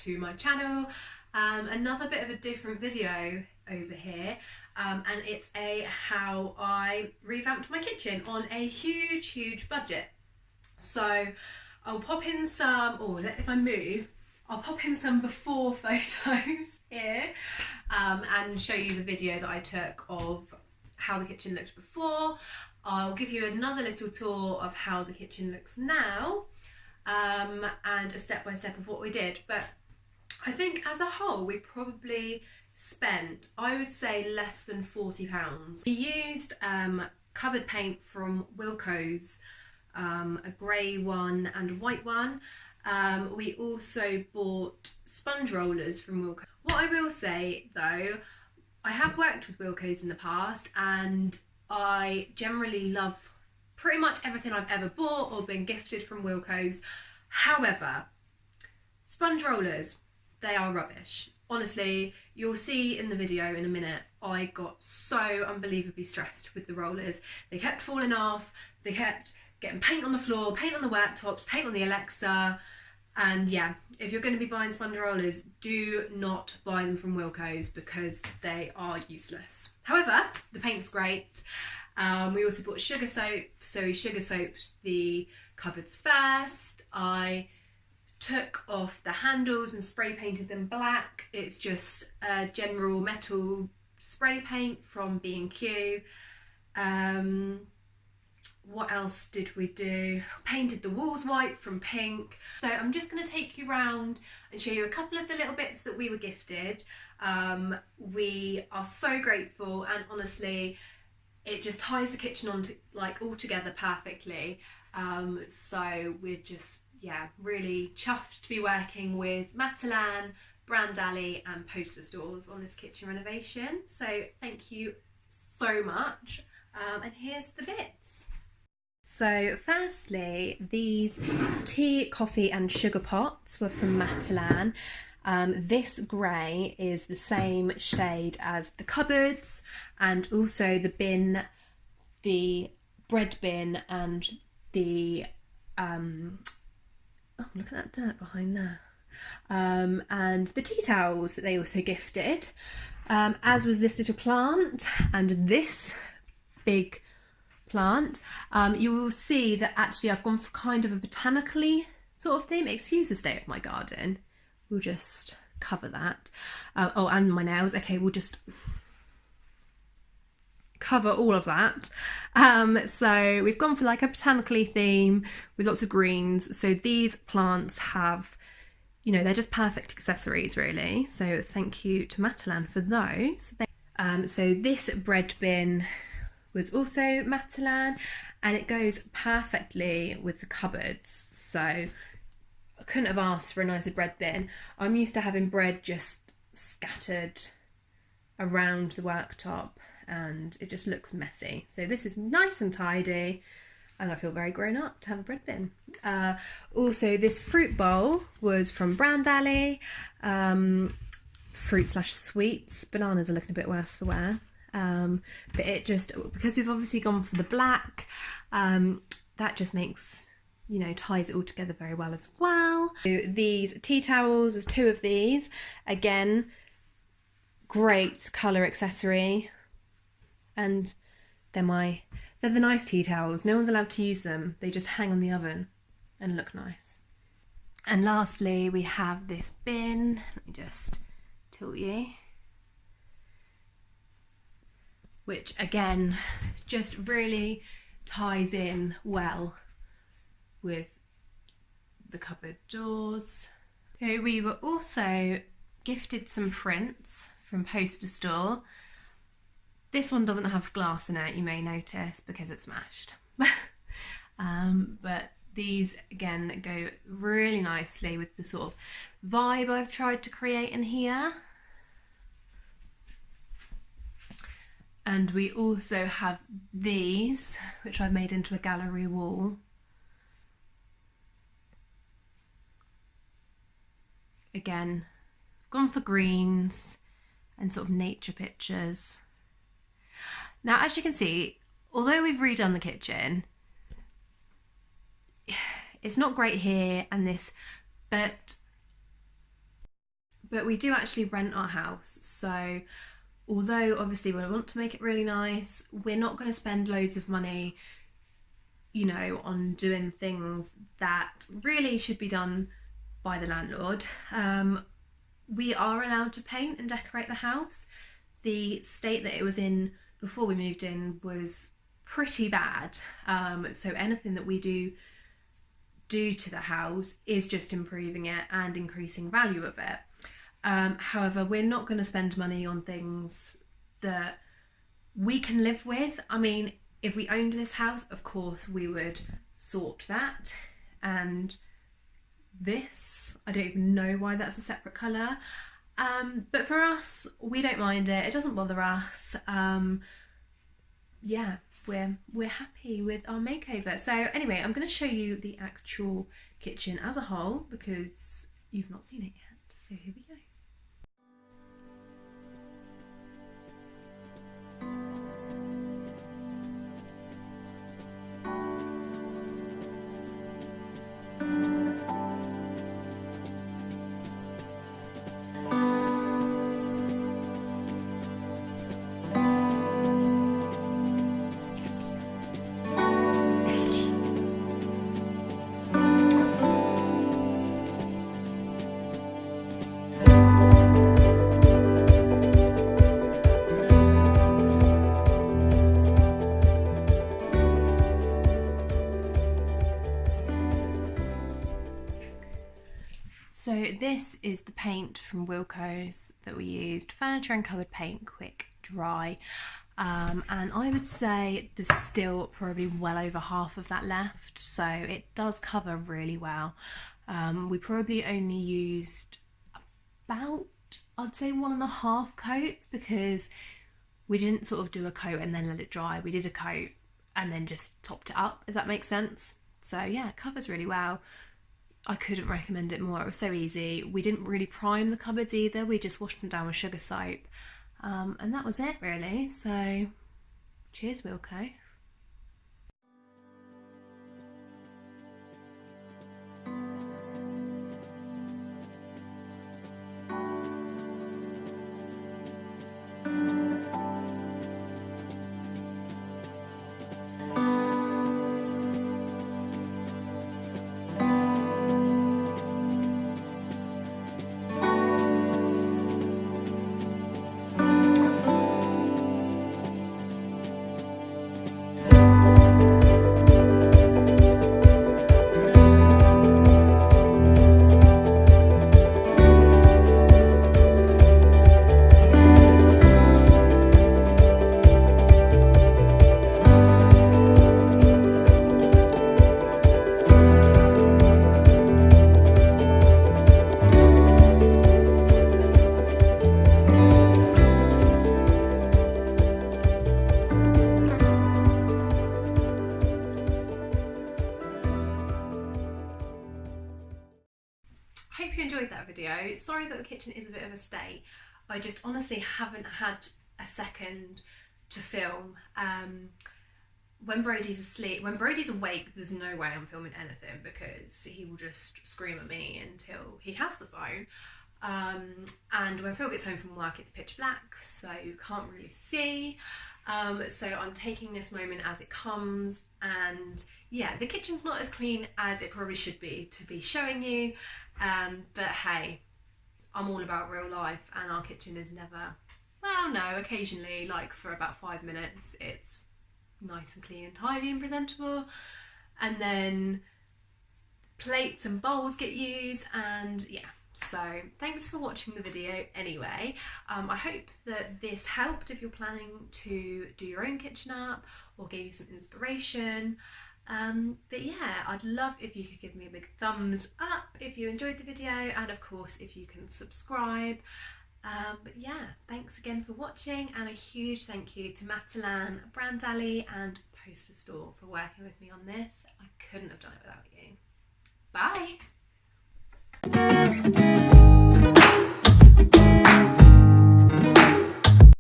to my channel. Another bit of a different video over here, and it's how I revamped my kitchen on a huge budget. So I'll pop in some, if I move, I'll pop in some before photos here and show you the video that I took of how the kitchen looked before. I'll give you another little tour of how the kitchen looks now, and a step-by-step of what we did. But I think as a whole we probably spent, I would say, less than £40. We used cupboard paint from Wilko's, a grey one and a white one. We also bought sponge rollers from Wilko's. What I will say though, I have worked with Wilko's in the past and I generally love pretty much everything I've ever bought or been gifted from Wilko's. However, sponge rollers, they are rubbish. Honestly, you'll see in the video in a minute, I got so unbelievably stressed with the rollers. They kept falling off, they kept getting paint on the floor, paint on the worktops, paint on the Alexa. And yeah, if you're going to be buying sponge rollers, do not buy them from Wilko's because they are useless. However, the paint's great. We also bought sugar soap, so we sugar soaped the cupboards first. I took off the handles and spray painted them black. It's just a general metal spray paint from B&Q. What else did we do? Painted the walls white from pink. So I'm just going to take you around and show you a couple of the little bits that we were gifted. We are so grateful, and honestly it just ties the kitchen on to, like, all together perfectly. So we're just, yeah, really chuffed to be working with Matalan, Brandalley and Poster Stores on this kitchen renovation. So thank you so much. And here's the bits. So firstly, these tea, coffee and sugar pots were from Matalan. This grey is the same shade as the cupboards, and also the bin, the bread bin and the, oh look at that dirt behind there, and the tea towels that they also gifted, as was this little plant and this big plant. You will see that actually I've gone for kind of a botanically sort of theme. Excuse the state of my garden. We'll just cover that. Oh, and my nails. Okay, we'll just cover all of that. So we've gone for like a botanically theme with lots of greens. So these plants have, you know, they're just perfect accessories really. So thank you to Matalan for those. So this bread bin was also Matalan, and it goes perfectly with the cupboards. So I couldn't have asked for a nicer bread bin. I'm used to having bread just scattered around the worktop and it just looks messy. So this is nice and tidy, and I feel very grown up to have a bread bin. Also, this fruit bowl was from Brandalley. Fruit/sweets. Bananas are looking a bit worse for wear. But it just, because we've obviously gone for the black, that just makes, you know, ties it all together very well as well. So these tea towels, there's two of these. Again, great colour accessory, and they're the nice tea towels. No one's allowed to use them. They just hang on the oven and look nice. And lastly, we have this bin. Let me just tilt you. Which again, just really ties in well with the cupboard doors. So we were also gifted some prints from Posterstore. This one doesn't have glass in it, you may notice, because it's smashed. But these again go really nicely with the sort of vibe I've tried to create in here. And we also have these, which I've made into a gallery wall. Again, I've gone for greens and sort of nature pictures. Now, as you can see, although we've redone the kitchen, it's not great here and this, but but we do actually rent our house. So although obviously we want to make it really nice, we're not going to spend loads of money, you know, on doing things that really should be done by the landlord. We are allowed to paint and decorate the house. The state that it was in before we moved in was pretty bad. So anything that we do to the house is just improving it and increasing value of it. However, we're not going to spend money on things that we can live with. I mean, if we owned this house, of course we would sort that. And this, I don't even know why that's a separate colour. But for us, we don't mind it. It doesn't bother us. Yeah, we're happy with our makeover. So anyway, I'm going to show you the actual kitchen as a whole because you've not seen it yet. So here we go. So this is the paint from Wilko's that we used, furniture and cupboard paint, quick dry. And I would say there's still probably well over half of that left, so it does cover really well. We probably only used about, I'd say 1.5 coats, because we didn't sort of do a coat and then let it dry. We did a coat and then just topped it up, if that makes sense. So yeah, it covers really well. I couldn't recommend it more. It was so easy. We didn't really prime the cupboards either. We just washed them down with sugar soap. And that was it really. So cheers, Wilko. I hope you enjoyed that video. Sorry that the kitchen is a bit of a state. I just honestly haven't had a second to film. When Brody's asleep, when Brody's awake, there's no way I'm filming anything because he will just scream at me until he has the phone. And when Phil gets home from work, it's pitch black, so you can't really see. So I'm taking this moment as it comes, and yeah, the kitchen's not as clean as it probably should be to be showing you, but hey, I'm all about real life, and our kitchen is never, well no, occasionally, like for about 5 minutes, it's nice and clean and tidy and presentable, and then plates and bowls get used, and yeah. So thanks for watching the video anyway. I hope that this helped if you're planning to do your own kitchen up or gave you some inspiration. But yeah, I'd love if you could give me a big thumbs up if you enjoyed the video, and of course if you can subscribe. But yeah, thanks again for watching, and a huge thank you to Matalan, Brandalley and Poster Store for working with me on this. I couldn't have done it without you. Bye!